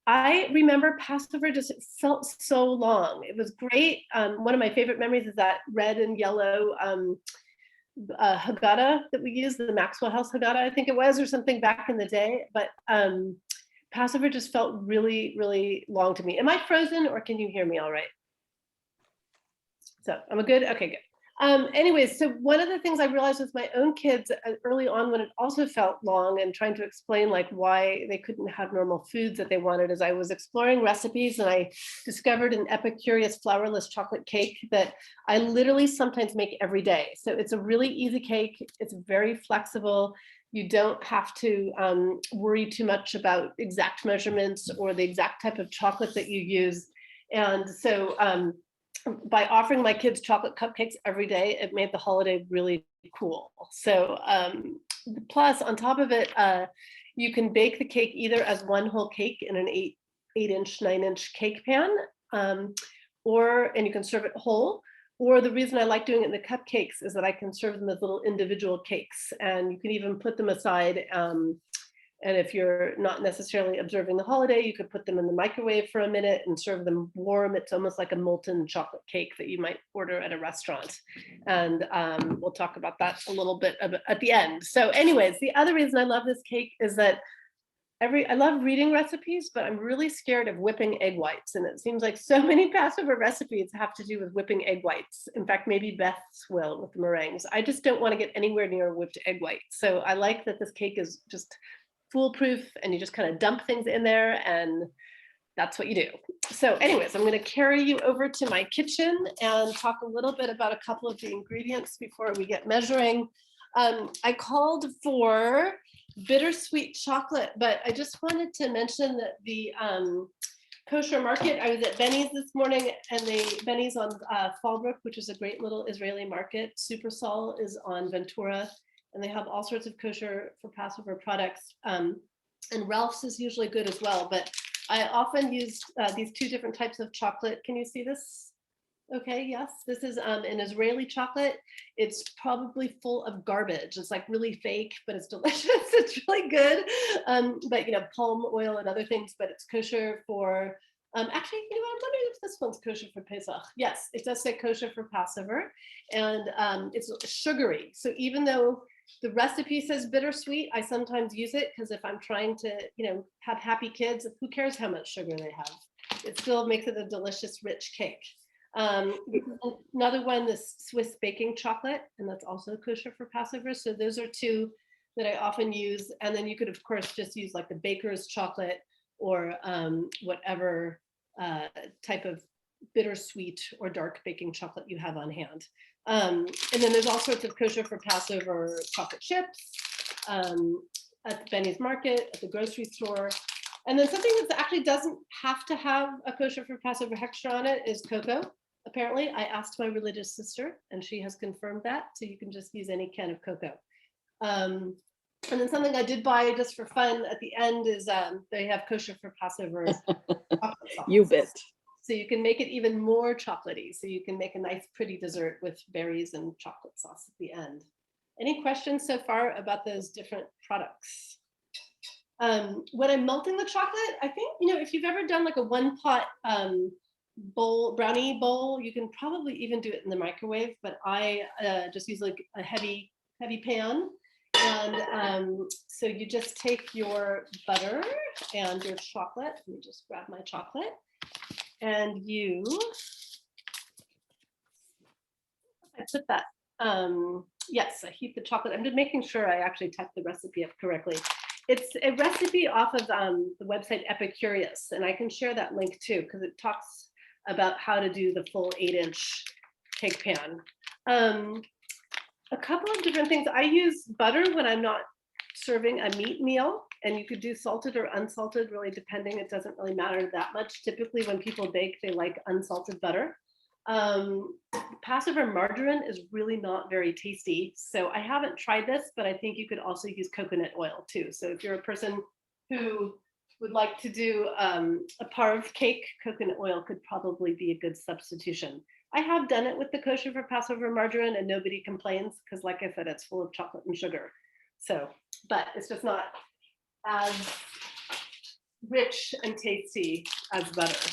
I remember Passover just felt so long. It was great. One of my favorite memories is that red and yellow Haggadah that we used, the Maxwell House Haggadah, I think it was, or something back in the day. But Passover just felt really, really long to me. Am I frozen or can you hear me all right? So I'm a good, okay, good. Anyways, so one of the things I realized with my own kids early on when it also felt long and trying to explain like why they couldn't have normal foods that they wanted is I was exploring recipes and I discovered an Epicurious flourless chocolate cake that I literally sometimes make every day. So it's a really easy cake. It's very flexible. You don't have to worry too much about exact measurements or the exact type of chocolate that you use. And so by offering my kids chocolate cupcakes every day, it made the holiday really cool. So plus on top of it, you can bake the cake either as one whole cake in an 8-inch, 9-inch cake pan, and you can serve it whole. Or the reason I like doing it in the cupcakes is that I can serve them as little individual cakes, and you can even put them aside. And if you're not necessarily observing the holiday, you could put them in the microwave for a minute and serve them warm. It's almost like a molten chocolate cake that you might order at a restaurant. And we'll talk about that a little bit at the end. So anyways, the other reason I love this cake is that I love reading recipes, but I'm really scared of whipping egg whites. And it seems like so many Passover recipes have to do with whipping egg whites. In fact, maybe Beth's will with the meringues. I just don't want to get anywhere near a whipped egg white. So I like that this cake is just foolproof and you just kind of dump things in there and that's what you do. So anyways, I'm going to carry you over to my kitchen and talk a little bit about a couple of the ingredients before we get measuring. I called for bittersweet chocolate, but I just wanted to mention that the kosher market, I was at Benny's this morning, and Benny's on Fallbrook, which is a great little Israeli market. Supersol is on Ventura, and they have all sorts of kosher for Passover products. And Ralph's is usually good as well, but I often use these two different types of chocolate. Can you see this? Okay, yes, this is an Israeli chocolate. It's probably full of garbage. It's like really fake, but it's delicious. It's really good. But palm oil and other things, but it's kosher for, actually, I'm wondering if this one's kosher for Pesach. Yes, it does say kosher for Passover, and it's sugary. So even though the recipe says bittersweet, I sometimes use it because if I'm trying to, have happy kids, who cares how much sugar they have? It still makes it a delicious, rich cake. Another one, this Swiss baking chocolate, and that's also kosher for Passover. So those are two that I often use. And then you could, of course, just use like the baker's chocolate or whatever type of bittersweet or dark baking chocolate you have on hand. And then there's all sorts of kosher for Passover chocolate chips at Benny's Market, at the grocery store. And then something that actually doesn't have to have a kosher for Passover hechsher on it is cocoa. Apparently, I asked my religious sister, and she has confirmed that. So you can just use any can of cocoa. And then something I did buy just for fun at the end is they have kosher for Passover chocolate sauce. You bet. So you can make it even more chocolatey. So you can make a nice, pretty dessert with berries and chocolate sauce at the end. Any questions so far about those different products? When I'm melting the chocolate, I think, if you've ever done like a one pot brownie bowl, you can probably even do it in the microwave, but I just use like a heavy pan. And so you just take your butter and your chocolate. Let me just grab my chocolate. And I put that, yes, I heat the chocolate. I'm just making sure I actually typed the recipe up correctly. It's a recipe off of the website Epicurious, and I can share that link too, because it talks about how to do the full 8-inch cake pan. A couple of different things. I use butter when I'm not serving a meat meal, and you could do salted or unsalted, really depending. It doesn't really matter that much. Typically when people bake, they like unsalted butter. Passover margarine is really not very tasty. So I haven't tried this, but I think you could also use coconut oil too. So if you're a person who would like to do a parve cake, coconut oil could probably be a good substitution. I have done it with the kosher for Passover margarine and nobody complains because like I said, it's full of chocolate and sugar. So, but it's just not as rich and tasty as butter.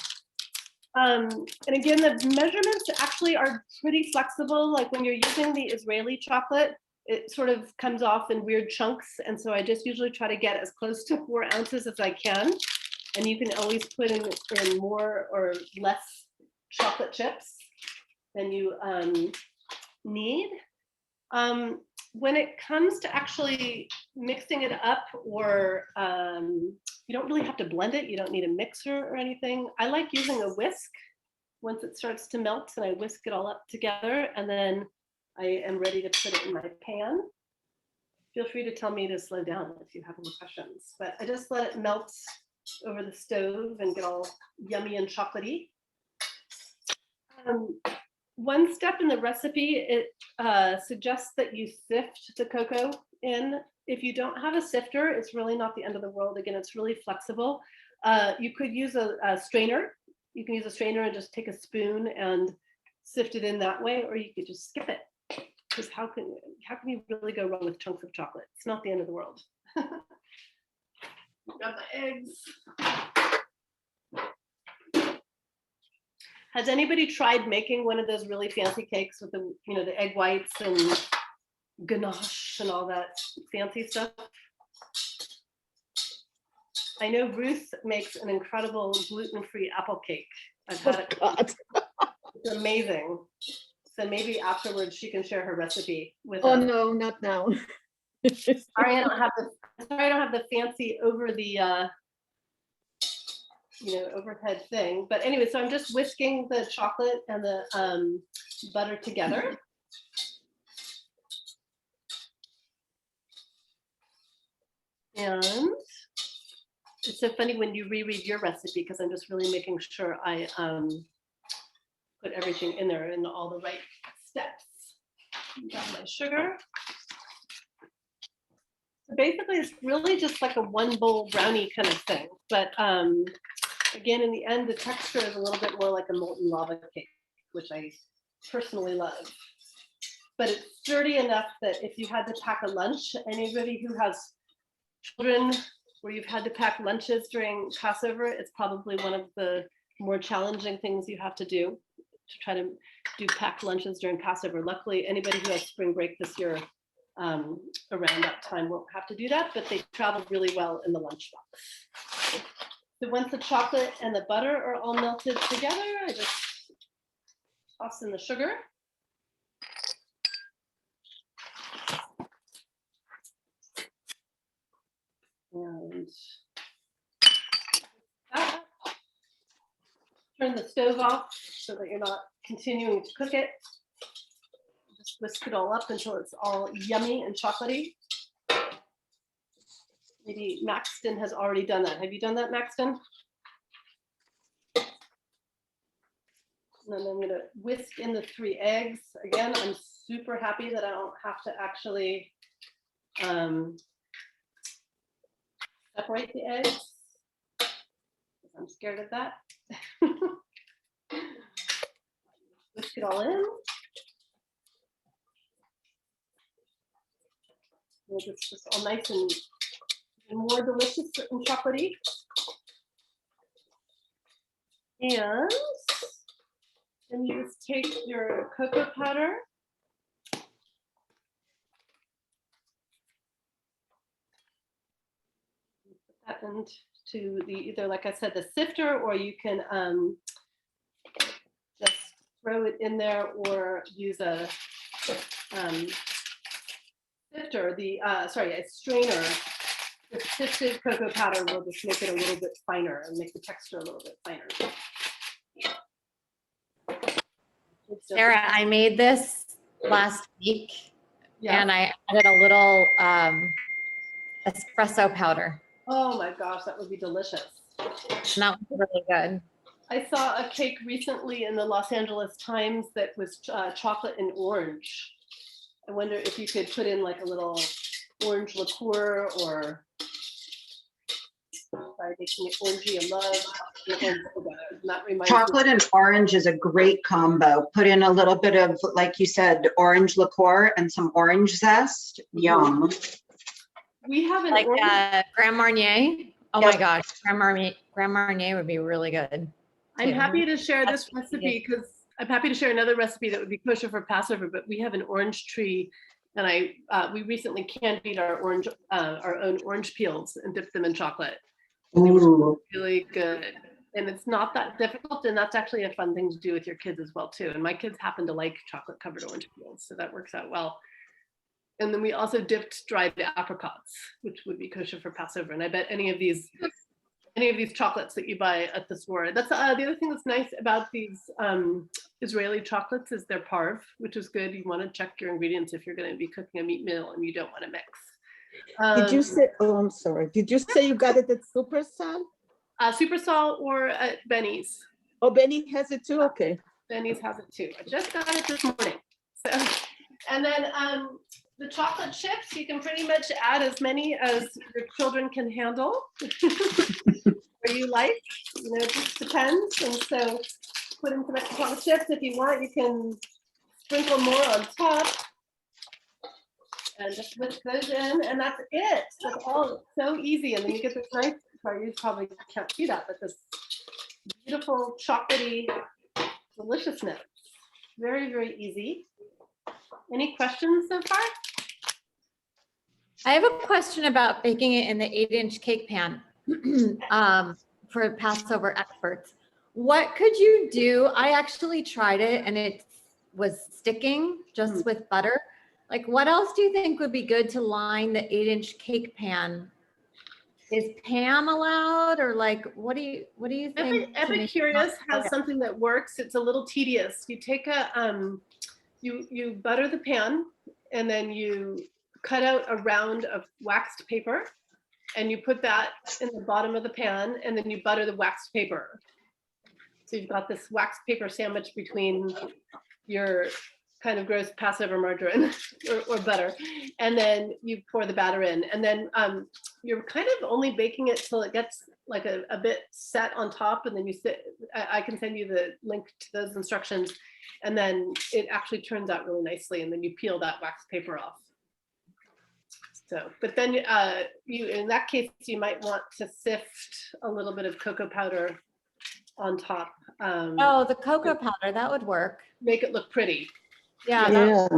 And again, the measurements actually are pretty flexible. Like when you're using the Israeli chocolate, it sort of comes off in weird chunks. And so I just usually try to get as close to 4 ounces as I can. And you can always put in more or less chocolate chips than you need. When it comes to actually mixing it up, or you don't really have to blend it. You don't need a mixer or anything. I like using a whisk once it starts to melt, and I whisk it all up together, and then I am ready to put it in my pan. Feel free to tell me to slow down if you have any questions, but I just let it melt over the stove and get all yummy and chocolatey. One step in the recipe, it suggests that you sift the cocoa in. If you don't have a sifter, it's really not the end of the world. Again, it's really flexible. You could use a strainer. You can use a strainer and just take a spoon and sift it in that way, or you could just skip it. Because how can you really go wrong with chunks of chocolate? It's not the end of the world. Got my eggs. Has anybody tried making one of those really fancy cakes with the, the egg whites and ganache and all that fancy stuff? I know Ruth makes an incredible gluten-free apple cake. I've had it. It's amazing. So maybe afterwards she can share her recipe with us. No, not now. Sorry, I don't have the fancy over the overhead thing. But anyway, so I'm just whisking the chocolate and the butter together. And it's so funny when you reread your recipe, because I'm just really making sure I put everything in there in all the right steps. Got my sugar. So basically, it's really just like a one bowl brownie kind of thing. But again, in the end, the texture is a little bit more like a molten lava cake, which I personally love. But it's sturdy enough that if you had to pack a lunch, anybody who has children where you've had to pack lunches during Passover, it's probably one of the more challenging things you have to do, to try to do packed lunches during Passover. Luckily, anybody who has spring break this year around that time won't have to do that, but they travel really well in the lunchbox. So once the chocolate and the butter are all melted together, I just toss in the sugar. And turn the stove off so that you're not continuing to cook it. Just whisk it all up until it's all yummy and chocolatey. Maybe Maxton has already done that. Have you done that, Maxton? And then I'm gonna whisk in the 3 eggs. Again, I'm super happy that I don't have to actually separate the eggs. I'm scared of that. Whisk it all in. It's just all nice and more delicious and chocolatey. And then you just take your cocoa powder. Put that into the, either, like I said, the sifter, or you can just throw it in there, or use a sifter, a strainer. The sifted cocoa powder will just make it a little bit finer and make the texture a little bit finer. Sarah, I made this last week, and I added a little espresso powder. Oh my gosh, that would be delicious. And that was really good. I saw a cake recently in the Los Angeles Times that was chocolate and orange. I wonder if you could put in like a little orange liqueur, or making it orangey and love. Chocolate and orange is a great combo. Put in a little bit of, like you said, orange liqueur and some orange zest. Yum. We have an like Grand Marnier Oh Yes. my gosh, Grand Marnier would be really good. I'm too. happy to share That's this recipe because I'm happy to share another recipe that would be kosher for Passover, but we have an orange tree and we recently candied our own orange peels and dipped them in chocolate. And they were Ooh. really good. And it's not that difficult, and that's actually a fun thing to do with your kids as well too. And my kids happen to like chocolate covered orange peels, so that works out well. And then we also dipped dried apricots, which would be kosher for Passover. And I bet any of these chocolates that you buy at the store. That's the other thing that's nice about these Israeli chocolates is they're parve, which is good. You want to check your ingredients if you're going to be cooking a meat meal and you don't want to mix. Did you say, oh, I'm sorry. Did you say you got it at Supersal? Super Salt or at Benny's. Oh, Benny has it too? Okay. Benny's has it too. I just got it this morning. So, and then the chocolate chips, you can pretty much add as many as your children can handle. Or you like, it just depends. And so put in some extra chocolate chips. If you want, you can sprinkle more on top. And just whisk those in, and that's it. That's all. It's so easy. And then you get this nice, sorry, you probably can't see that, but this beautiful chocolatey deliciousness. Very, very easy. Any questions so far? I have a question about baking it in the 8-inch cake pan for Passover experts. What could you do? I actually tried it and it was sticking just with butter. Like, what else do you think would be good to line the 8-inch cake pan? Is Pam allowed, or like, what do you think? Epicurious has something that works. It's a little tedious. You take you butter the pan, and then you cut out a round of waxed paper, and you put that in the bottom of the pan, and then you butter the waxed paper. So you've got this waxed paper sandwich between your kind of gross Passover margarine or butter, and then you pour the batter in, and then you're kind of only baking it till it gets like a bit set on top, and then I can send you the link to those instructions, and then it actually turns out really nicely, and then you peel that wax paper off. So, but then you, in that case, you might want to sift a little bit of cocoa powder on top. Oh, the cocoa powder, that would work. Make it look pretty. Yeah, Yeah.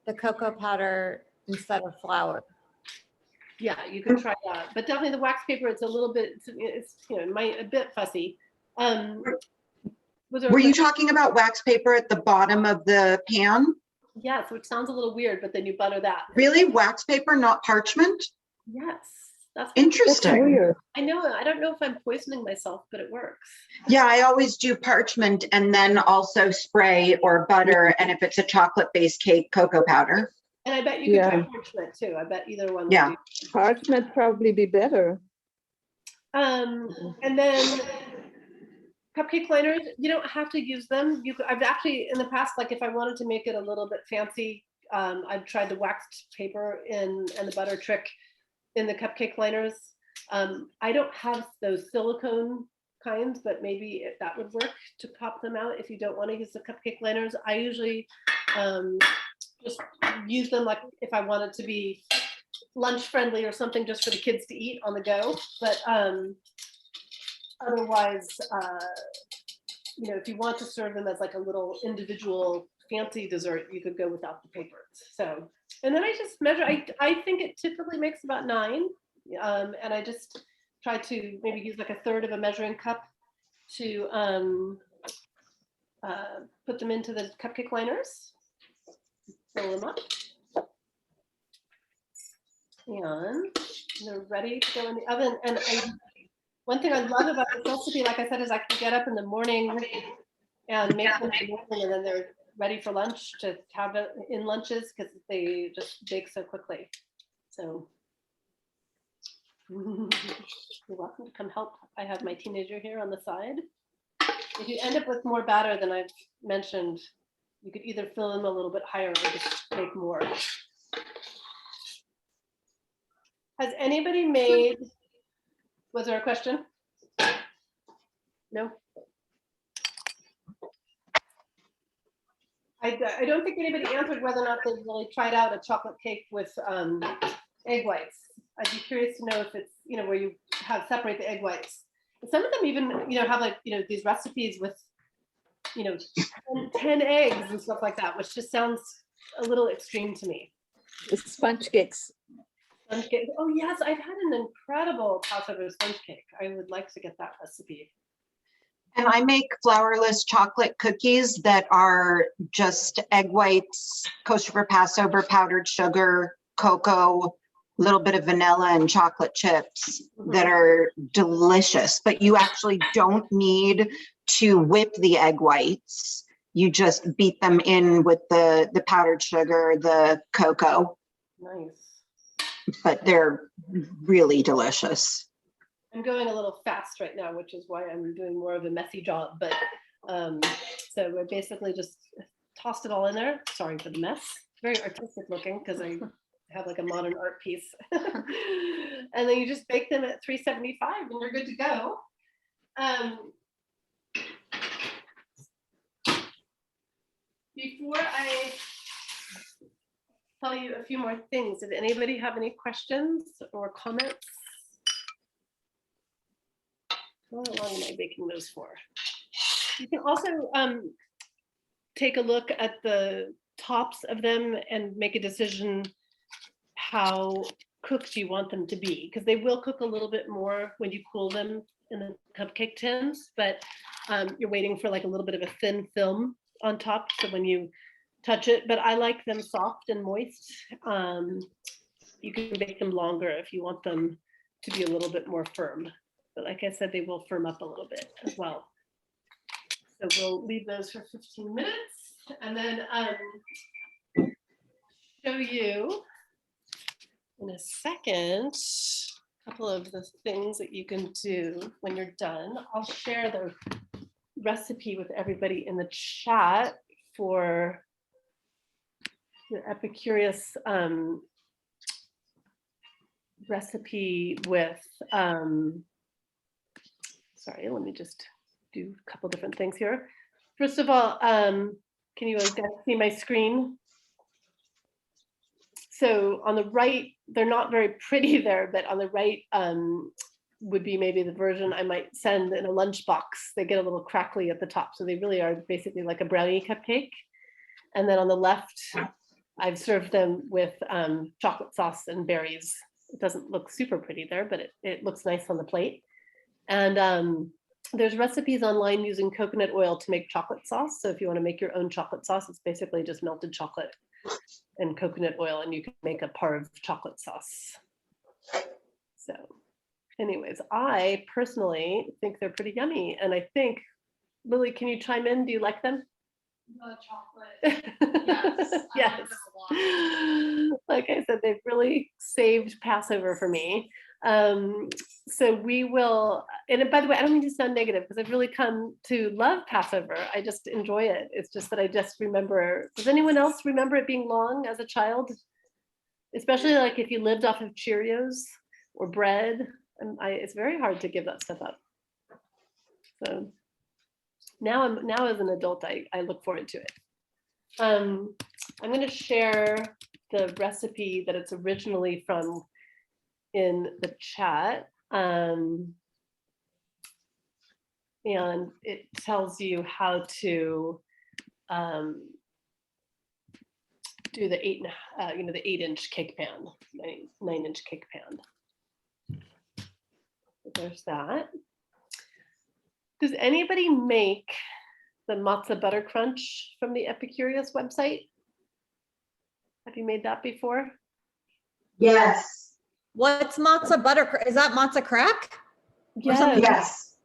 the cocoa powder instead of flour. Yeah, you can try that, but definitely the wax paper. It's a little bit, it's a bit fussy. Were you talking about wax paper at the bottom of the pan? Yes, which sounds a little weird, but then you butter that. Really, wax paper, not parchment? Yes, that's Interesting. Weird. I know. I don't know if I'm poisoning myself, but it works. Yeah, I always do parchment and then also spray or butter, and if it's a chocolate-based cake, cocoa powder. And I bet you could try parchment too. I bet either one. Yeah. Would do. Parchment probably be better. And then cupcake liners, you don't have to use them. I've actually in the past, like if I wanted to make it a little bit fancy, I've tried the waxed paper and the butter trick in the cupcake liners. I don't have those silicone kinds, but maybe that would work to pop them out if you don't want to use the cupcake liners. I usually just use them like if I wanted to be lunch friendly or something just for the kids to eat on the go. But otherwise, if you want to serve them as like a little individual fancy dessert, you could go without the papers. So, and then I just measure, I think it typically makes about 9. And I just try to maybe use like a third of a measuring cup to put them into the cupcake liners, fill them up. And they're ready to go in the oven. And one thing I love about this recipe, like I said, is I can get up in the morning and make them in the morning, and then they're ready for lunch to have it in lunches because they just bake so quickly. So you're welcome to come help. I have my teenager here on the side. If you end up with more batter than I've mentioned, you could either fill in a little bit higher or just make more. Has anybody made, was there a question? No? I don't think anybody answered whether or not they really tried out a chocolate cake with egg whites. I'd be curious to know if it's, where you have separate the egg whites. And some of them even, have like, these recipes with, 10 eggs and stuff like that, which just sounds a little extreme to me. The sponge cakes. Sponge cake. Oh yes, I've had an incredible Passover sponge cake. I would like to get that recipe. And I make flourless chocolate cookies that are just egg whites, kosher for Passover, powdered sugar, cocoa, a little bit of vanilla and chocolate chips that are delicious. But you actually don't need to whip the egg whites. You just beat them in with the powdered sugar, the cocoa. Nice. But they're really delicious. I'm going a little fast right now, which is why I'm doing more of a messy job. But so I basically just tossed it all in there. Sorry for the mess. Very artistic looking because I have like a modern art piece. And then you just bake them at 375 and you're good to go. Before I tell you a few more things, did anybody have any questions or comments? How long am I baking those for? You can also take a look at the tops of them and make a decision how cooked you want them to be, because they will cook a little bit more when you cool them in the cupcake tins, but you're waiting for like a little bit of a thin film on top, so when you touch it, but I like them soft and moist. You can bake them longer if you want them to be a little bit more firm. But like I said, they will firm up a little bit as well. So we'll leave those for 15 minutes and then show you in a second a couple of the things that you can do when you're done. I'll share the recipe with everybody in the chat for the Epicurious recipe with sorry, let me just do a couple different things here. First of all, can you guys see my screen? So on the right, they're not very pretty there, but on the right would be maybe the version I might send in a lunchbox. They get a little crackly at the top. So they really are basically like a brownie cupcake. And then on the left, I've served them with chocolate sauce and berries. It doesn't look super pretty there, but it looks nice on the plate. And there's recipes online using coconut oil to make chocolate sauce. So if you want to make your own chocolate sauce, it's basically just melted chocolate and coconut oil, and you can make a Parve chocolate sauce. So anyways, I personally think they're pretty yummy. And I think, Lily, can you chime in? Do you like them? The chocolate. Yes. Yes. Like I said, they've really saved Passover for me. So we will, and by the way, I don't mean to sound negative because I've really come to love Passover. I just enjoy it. It's just that I just remember, does anyone else remember it being long as a child? Especially like if you lived off of Cheerios or bread, and it's very hard to give that stuff up. So now as an adult, I look forward to it. I'm going to share the recipe that it's originally from in the chat. And it tells you how to do the 8-inch cake pan, 9-inch cake pan. So there's that. Does anybody make the matzah butter crunch from the Epicurious website? Have you made that before? Yes. What's matzah butter? Is that matzah crack? Yes. Yes.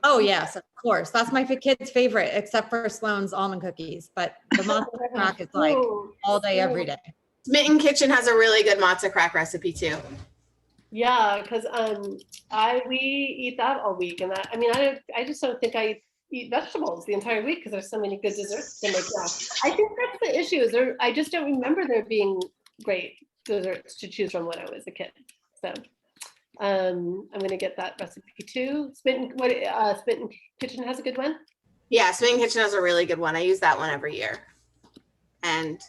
Oh yes, of course. That's my kid's favorite, except for Sloan's almond cookies. But the matzah crack is like all day, every day. Smitten Kitchen has a really good matzah crack recipe too. Yeah, because we eat that all week, and I just don't think I eat vegetables the entire week because there's so many good desserts to make now. I think that's the issue. I just don't remember there being great desserts to choose from when I was a kid. So I'm gonna get that recipe too. Smitten Kitchen has a good one. Yeah, Smitten Kitchen has a really good one. I use that one every year. And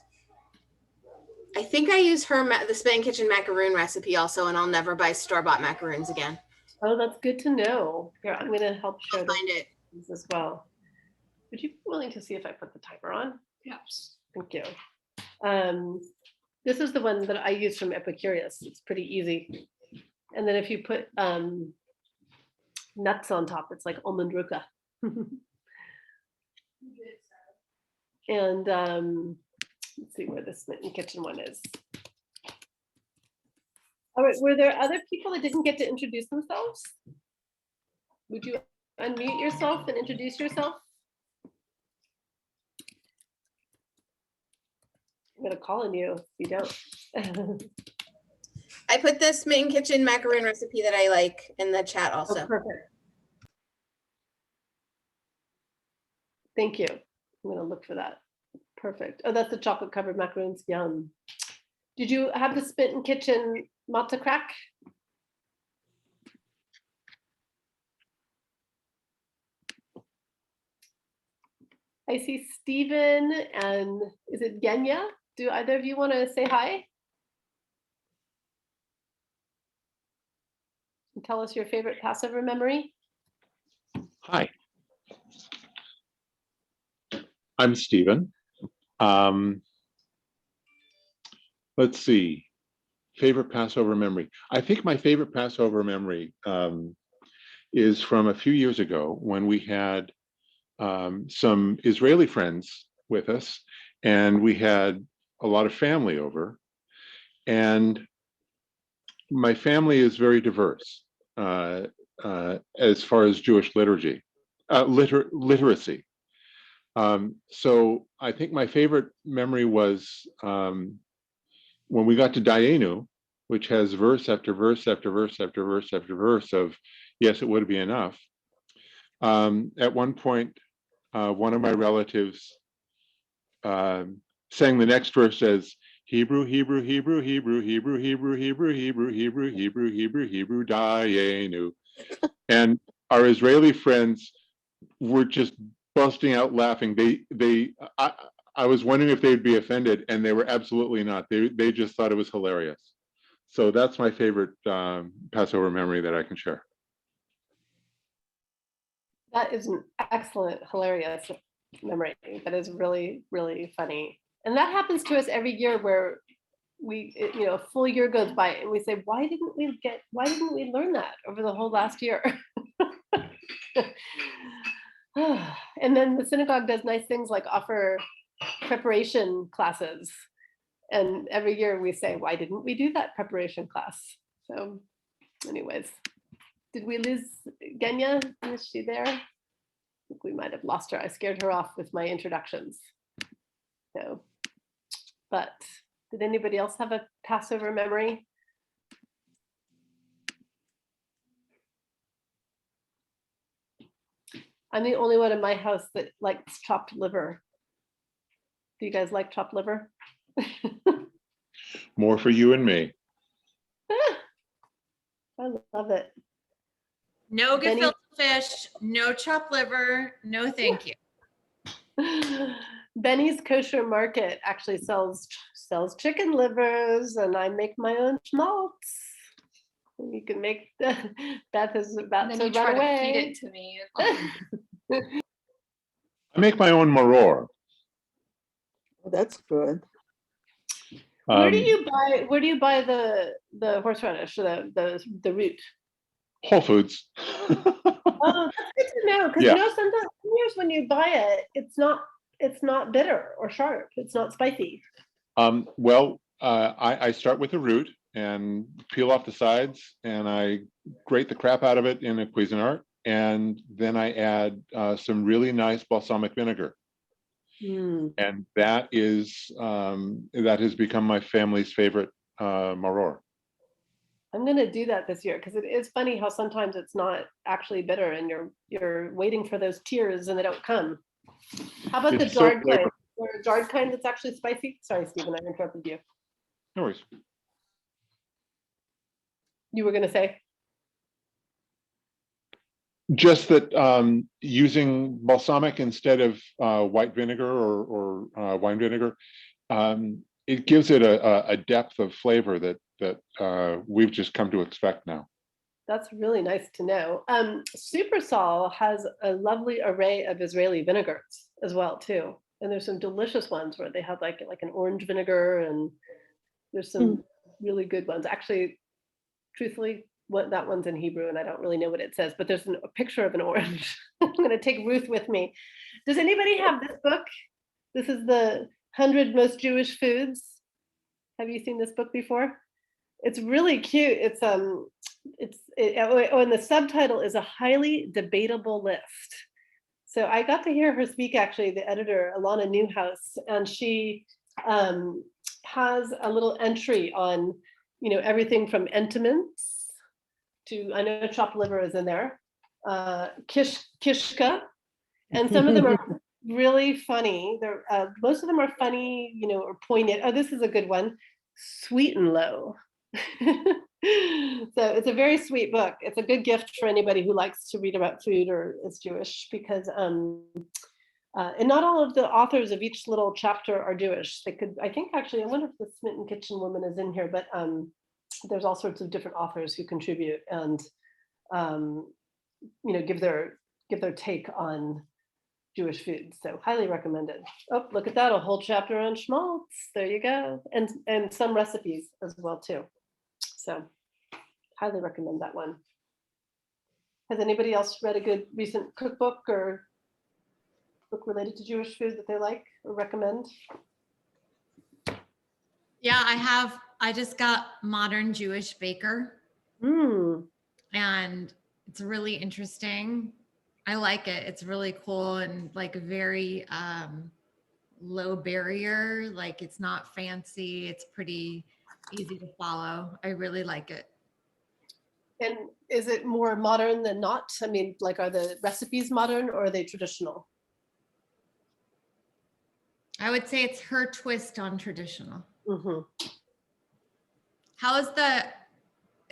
I think I use the Spin Kitchen macaroon recipe also, and I'll never buy store-bought macaroons again. Oh, that's good to know. Here, I'm gonna help I'll share find it. this as well. Would you be willing to see if I put the timer on? Yes. Thank you. This is the one that I use from Epicurious. It's pretty easy. And then if you put nuts on top, it's like almond ruca. And let's see where the Smitten Kitchen one is. All right, were there other people that didn't get to introduce themselves? Would you unmute yourself and introduce yourself? I'm gonna call on you if you don't. I put the Smitten Kitchen macaroon recipe that I like in the chat Oh, also. perfect. Thank you. I'm gonna look for that. Perfect. Oh, that's the chocolate covered macaroons. Yum. Did you have the Smitten Kitchen matzo crack? I see Stephen and is it Genya? Do either of you want to say hi? And tell us your favorite Passover memory. Hi, I'm Stephen. Let's see, favorite Passover memory. I think my favorite Passover memory is from a few years ago when we had some Israeli friends with us, and we had a lot of family over. And my family is very diverse as far as Jewish literacy. So I think my favorite memory was when we got to Dayenu, which has verse after verse after verse after verse after verse of yes, it would be enough. At one point, one of my relatives sang the next verse as Hebrew, Hebrew, Hebrew, Hebrew, Hebrew, Hebrew, Hebrew, Hebrew, Hebrew, Hebrew, Hebrew, Hebrew, Dayenu. And our Israeli friends were just busting out laughing. I was wondering if they'd be offended, and they were absolutely not. They just thought it was hilarious. So that's my favorite Passover memory that I can share. That is an excellent, hilarious memory. That is really, really funny. And that happens to us every year where we, a full year goes by and we say, why didn't we learn that over the whole last year? And then the synagogue does nice things like offer preparation classes. And every year we say, why didn't we do that preparation class? So anyways, did we lose Genya? Is she there? I think we might have lost her. I scared her off with my introductions. So, but did anybody else have a Passover memory? I'm the only one in my house that likes chopped liver. Do you guys like chopped liver? More for you and me. I love it. No Benny- gefilte fish, no chopped liver, no thank you. Benny's Kosher Market actually sells chicken livers, and I make my own schmaltz. And you can make Beth is about And to then you run try away. to feed it to me. I make my own maror. Oh, that's good. Where do you buy the horseradish, the root? Whole Foods. Oh, that's good to know, because Yeah. sometimes when you buy it, it's not bitter or sharp. It's not spicy. Well, I start with the root and peel off the sides, and I grate the crap out of it in a Cuisinart, and then I add some really nice balsamic vinegar. And that has become my family's favorite maror. I'm gonna do that this year because it is funny how sometimes it's not actually bitter and you're waiting for those tears and they don't come. How about the It's so jarred kind? flavorful. Or a jarred kind that's actually spicy? Sorry, Stephen, I interrupted you. No worries. You were gonna say? Just that using balsamic instead of white vinegar or wine vinegar it gives it a depth of flavor that we've just come to expect now. That's really nice to know. Supersol has a lovely array of Israeli vinegars as well too. And there's some delicious ones where they have like an orange vinegar, and there's some really good ones. Actually, truthfully, that one's in Hebrew and I don't really know what it says, but there's a picture of an orange. I'm gonna take Ruth with me. Does anybody have this book? This is the 100 Most Jewish Foods. Have you seen this book before? It's really cute. And the subtitle is a highly debatable list. So I got to hear her speak, actually, the editor, Alana Newhouse, and she has a little entry on, everything from entomins to, I know chopped liver is in there, kishka, and some of them are really funny. Most of them are funny, or poignant. Oh, this is a good one, sweet and low. So it's a very sweet book. It's a good gift for anybody who likes to read about food or is Jewish, because and not all of the authors of each little chapter are Jewish. They could, I think, actually, I wonder if the Smitten Kitchen woman is in here, but there's all sorts of different authors who contribute and give their take on Jewish food. So highly recommended. Oh, look at that, a whole chapter on schmaltz. There you go. And some recipes as well too. So highly recommend that one. Has anybody else read a good recent cookbook or book related to Jewish food that they like or recommend? Yeah, I have. I just got Modern Jewish Baker. And it's really interesting. I like it. It's really cool and like very low barrier. Like it's not fancy. It's pretty easy to follow. I really like it. And is it more modern than not? I mean, like, are the recipes modern or are they traditional? I would say it's her twist on traditional. Mm-hmm.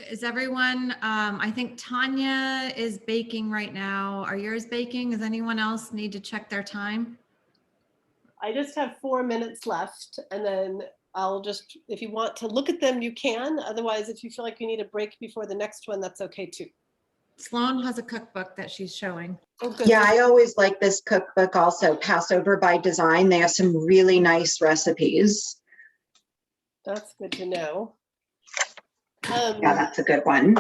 Is everyone, I think Tanya is baking right now. Are yours baking? Does anyone else need to check their time? I just have 4 minutes left, and then I'll just, if you want to look at them, you can. Otherwise, if you feel like you need a break before the next one, that's okay too. Sloan has a cookbook that she's showing. Oh, good. Yeah, I always like this cookbook also, Passover by Design. They have some really nice recipes. That's good to know. Yeah, that's a good one.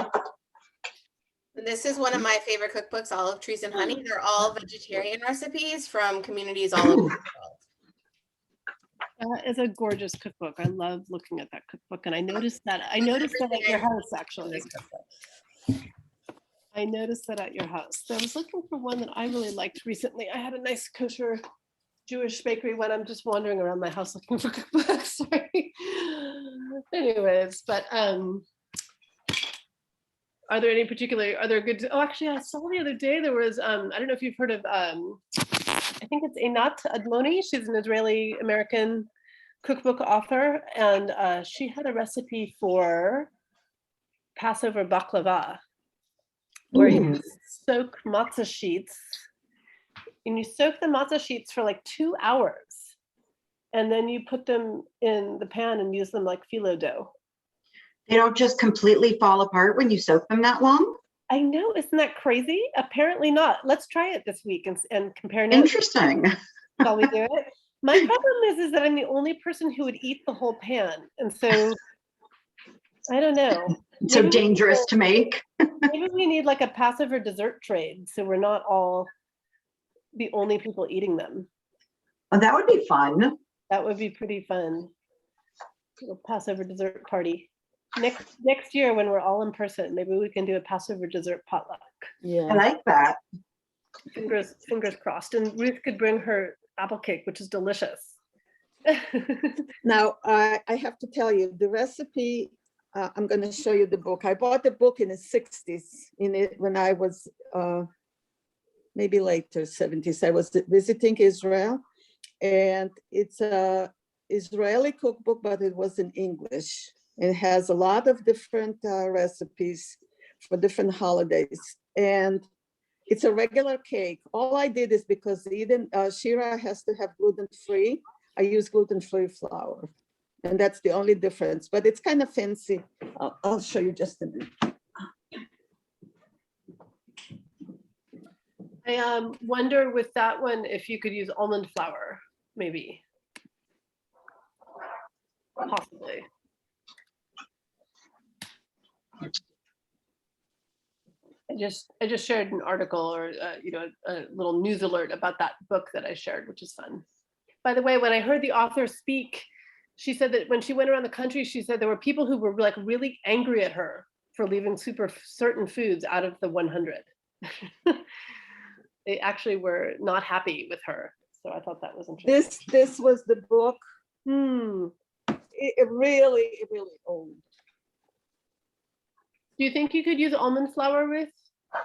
This is one of my favorite cookbooks, Olive Trees and Honey. They're all vegetarian recipes from communities all over the world. It's a gorgeous cookbook. I love looking at that cookbook, and I noticed that at your house, actually. I noticed that at your house. So I was looking for one that I really liked recently. I had a nice kosher Jewish bakery one. I'm just wandering around my house looking for cookbooks. Sorry. Anyways, but are there any particular other good? Oh, actually, I saw the other day there was I don't know if you've heard of I think it's Einat Admoni. She's an Israeli American cookbook author, and she had a recipe for Passover Baklava, where you soak matzah sheets, and you soak the matzah sheets for like 2 hours, and then you put them in the pan and use them like phyllo dough. They don't just completely fall apart when you soak them that long? I know, isn't that crazy? Apparently not. Let's try it this week and compare notes. Interesting. Shall we do it? My problem is that I'm the only person who would eat the whole pan, and so I don't know. So dangerous to make. Maybe we need like a Passover dessert trade, so we're not all the only people eating them. Oh, that would be fun. That would be pretty fun. A Passover dessert party. Next year when we're all in person, maybe we can do a Passover dessert potluck. Yeah. I like that. Fingers crossed. And Ruth could bring her apple cake, which is delicious. Now, I have to tell you, the recipe, I'm going to show you the book. I bought the book in the 60s, when I was maybe later 70s. I was visiting Israel, and it's a Israeli cookbook, but it was in English. It has a lot of different recipes for different holidays. And it's a regular cake. All I did is because Shira has to have gluten-free, I use gluten-free flour. And that's the only difference, but it's kind of fancy. I'll show you just a minute. I wonder with that one if you could use almond flour, maybe. Possibly. I just shared an article or you know, a little news alert about that book that I shared, which is fun. By the way, when I heard the author speak, she said that when she went around the country, she said there were people who were like really angry at her for leaving certain foods out of the 100. They actually were not happy with her. So I thought that was interesting. This was the book. Hmm. It really old. Do you think you could use almond flour, Ruth?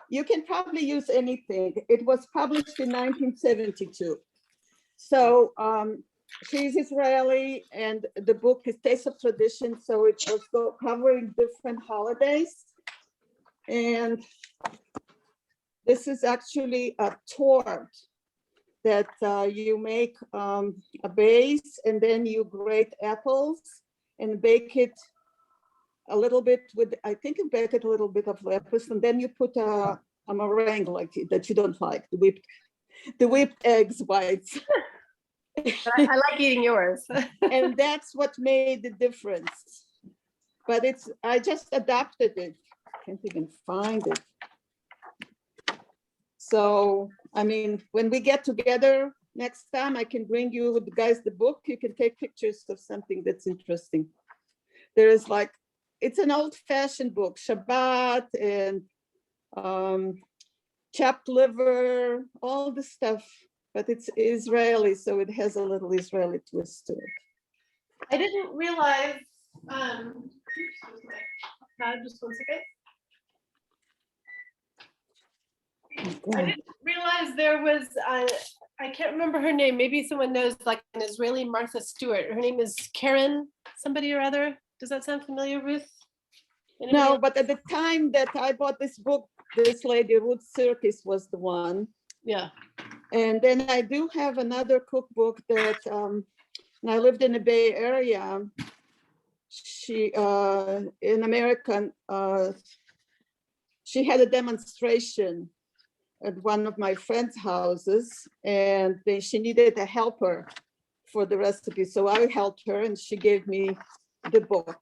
You can probably use anything. It was published in 1972. So she's Israeli, and the book is Taste of Tradition. So it was covering different holidays. And this is actually a torte that you make a base, and then you grate apples and bake it a little bit with, I think you bake it a little bit of lettuce, and then you put a meringue like that you don't like, the whipped eggs whites. I like eating yours. And that's what made the difference. But I just adapted it. Can't even find it. So, I mean, when we get together next time, I can bring you guys the book. You can take pictures of something that's interesting. There is like, it's an old-fashioned book, Shabbat and chopped liver, all the stuff, but it's Israeli, so it has a little Israeli twist to it. I didn't realize, just 1 second. I didn't realize there was, I can't remember her name. Maybe someone knows, like an Israeli Martha Stewart. Her name is Karen, somebody or other. Does that sound familiar, Ruth? Anybody No, else? but at the time that I bought this book, this lady, Ruth Sirkis, was the one. Yeah. And then I do have another cookbook that, when I lived in the Bay Area, she, in American, she had a demonstration at one of my friend's houses, and then she needed a helper for the recipe. So I helped her, and she gave me the book.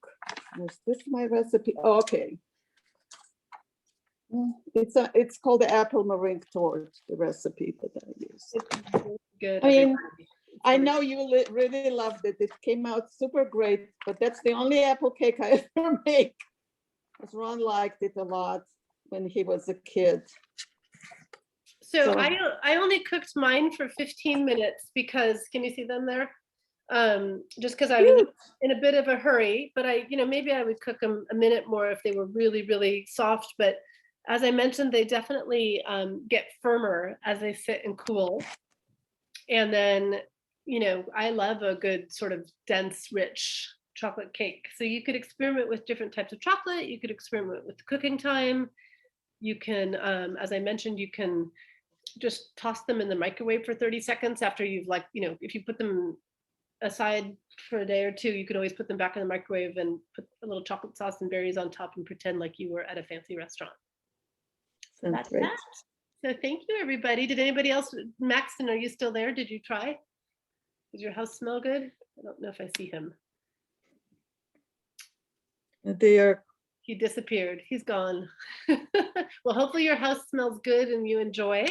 Was this my recipe? Oh, okay. It's called the apple meringue torte, the recipe that I use. It's good. I mean, everybody. I know you really loved it. It came out super great, but that's the only apple cake I ever make. Because Ron liked it a lot when he was a kid. So So- I only cooked mine for 15 minutes because, can you see them there? Just because I was in a bit of a hurry, but maybe I would cook them a minute more if they were really, really soft. But as I mentioned, they definitely get firmer as they sit and cool. And then, I love a good sort of dense, rich chocolate cake. So you could experiment with different types of chocolate. You could experiment with the cooking time. You can, as I mentioned, you can just toss them in the microwave for 30 seconds after you've if you put them aside for a day or two, you could always put them back in the microwave and put a little chocolate sauce and berries on top and pretend like you were at a fancy restaurant. So Sounds that's great. that. So thank you, everybody. Did anybody else, Maxton, are you still there? Did you try? Does your house smell good? I don't know if I see him. He disappeared. He's gone. Well, hopefully your house smells good and you enjoy.